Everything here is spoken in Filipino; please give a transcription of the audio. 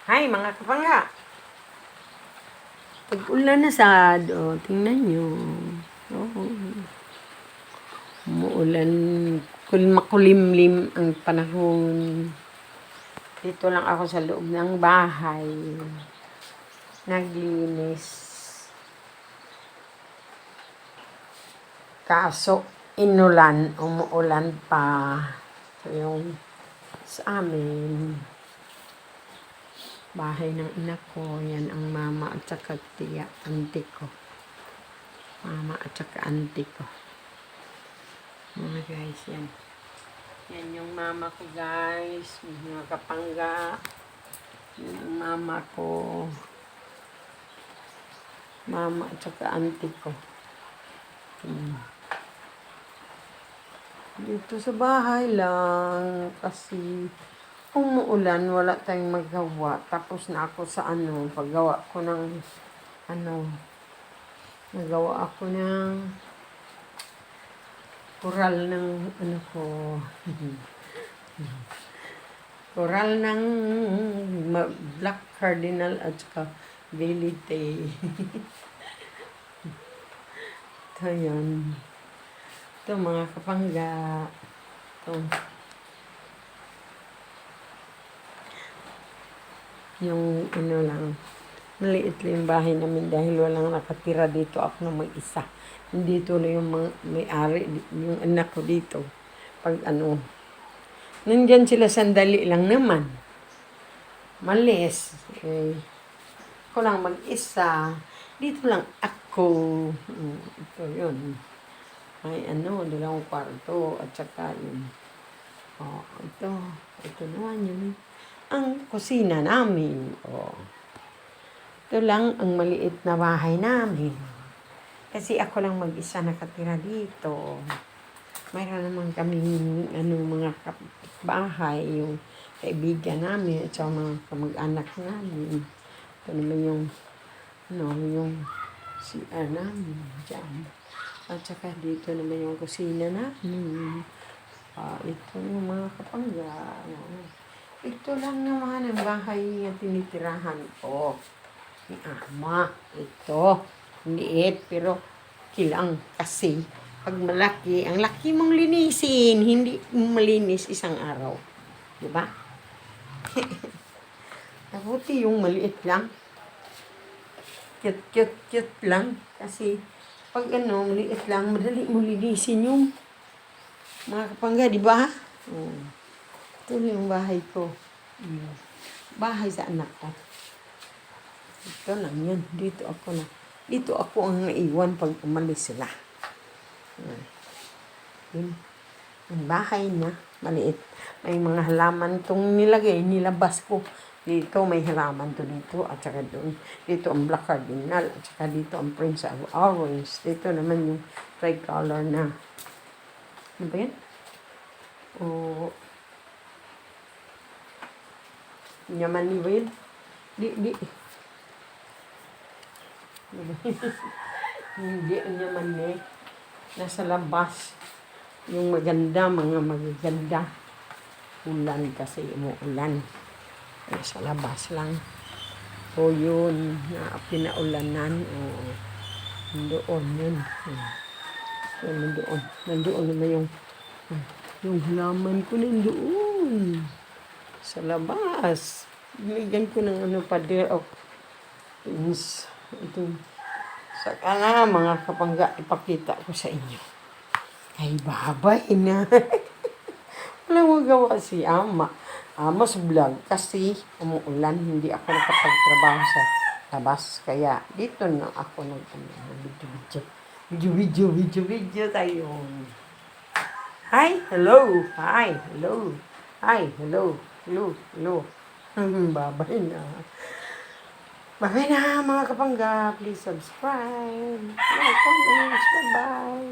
Hi mga kapangga. Pag-ulan na sad, tingnan nyo. Umuulan, makulimlim ang panahon. Dito lang ako sa loob ng bahay. Naglinis. Kaso, umuulan pa. So, yung sa amin, bahay ng ina ko, yan ang mama at saka tiya, auntie ko. Mama at saka auntie ko. Mga guys, yan. Yan yung mama ko, guys. Mga kapangga. Yan ang mama ko. Mama at saka auntie ko. Dito sa bahay lang. Kasi umuulan, wala tayong magawa. Tapos na ako sa paggawa ko ng nagawa ako ng koral ng koral ng black cardinal at saka velite. Ito yun. Ito mga kapangga. Ito. Yung lang, maliit lang yung bahay namin dahil walang nakatira dito. Ako na mag-isa. Dito na yung may-ari, yung anak ko dito. Pag nandyan sila sandali lang naman. Malis. Ako lang mag-isa. Dito lang ako. Ito yun. May dalawang kwarto at saka yun. Ito naman yun. Ang kusina namin. Ito lang ang maliit na bahay namin. Kasi ako lang mag-isa nakatira dito. Mayroon naman kaming mga bahay, yung kaibigan namin at saka mga kamag-anak namin. Ito naman yung yung CR namin dyan. At saka dito naman yung kusina namin. Ito yung mga kapangga. Ito lang naman ang bahay na tinitirahan ko ni Ama. Ito, liit pero kilang kasi pag malaki, ang laki mong linisin, hindi malinis isang araw. Diba? Mabuti yung maliit lang. Cute lang. Kasi pag maliit lang, madali mo linisin yung mga kapangga, diba? Ito yung bahay ko. Bahay sa anak ko. Ito lang yun. Dito ako ang naiwan pag umalis sila. Yun. Ang bahay na maliit. May mga halaman itong nilabas ko. Dito may halaman to dito at saka doon. Dito ang black cardinal at saka dito ang prince of orange. Dito naman yung tricolor na. Ano ba yan? Yaman ni ba yun? Di. Hindi ang yaman ni. Nasa labas. Yung mga magaganda. Ulan kasi umuulan. Nasa labas lang. So yun, pinaulanan. Doon yun. So nandoon naman yung halaman ko nandoon. Sa labas. Binigyan ko ng pader of things. Ito. Saka mga kapangga, ipakita ko sa inyo. Ay, babay na. Walang magawa si Ama. Ama's vlog kasi umuulan. Hindi ako nakapagtrabaho sa labas. Kaya dito na ako video tayo. Hi, hello. Hi, hello. Hi, hello. Hello. Babay na. Babay na mga kapangga. Please subscribe. Like, comments. Bye-bye.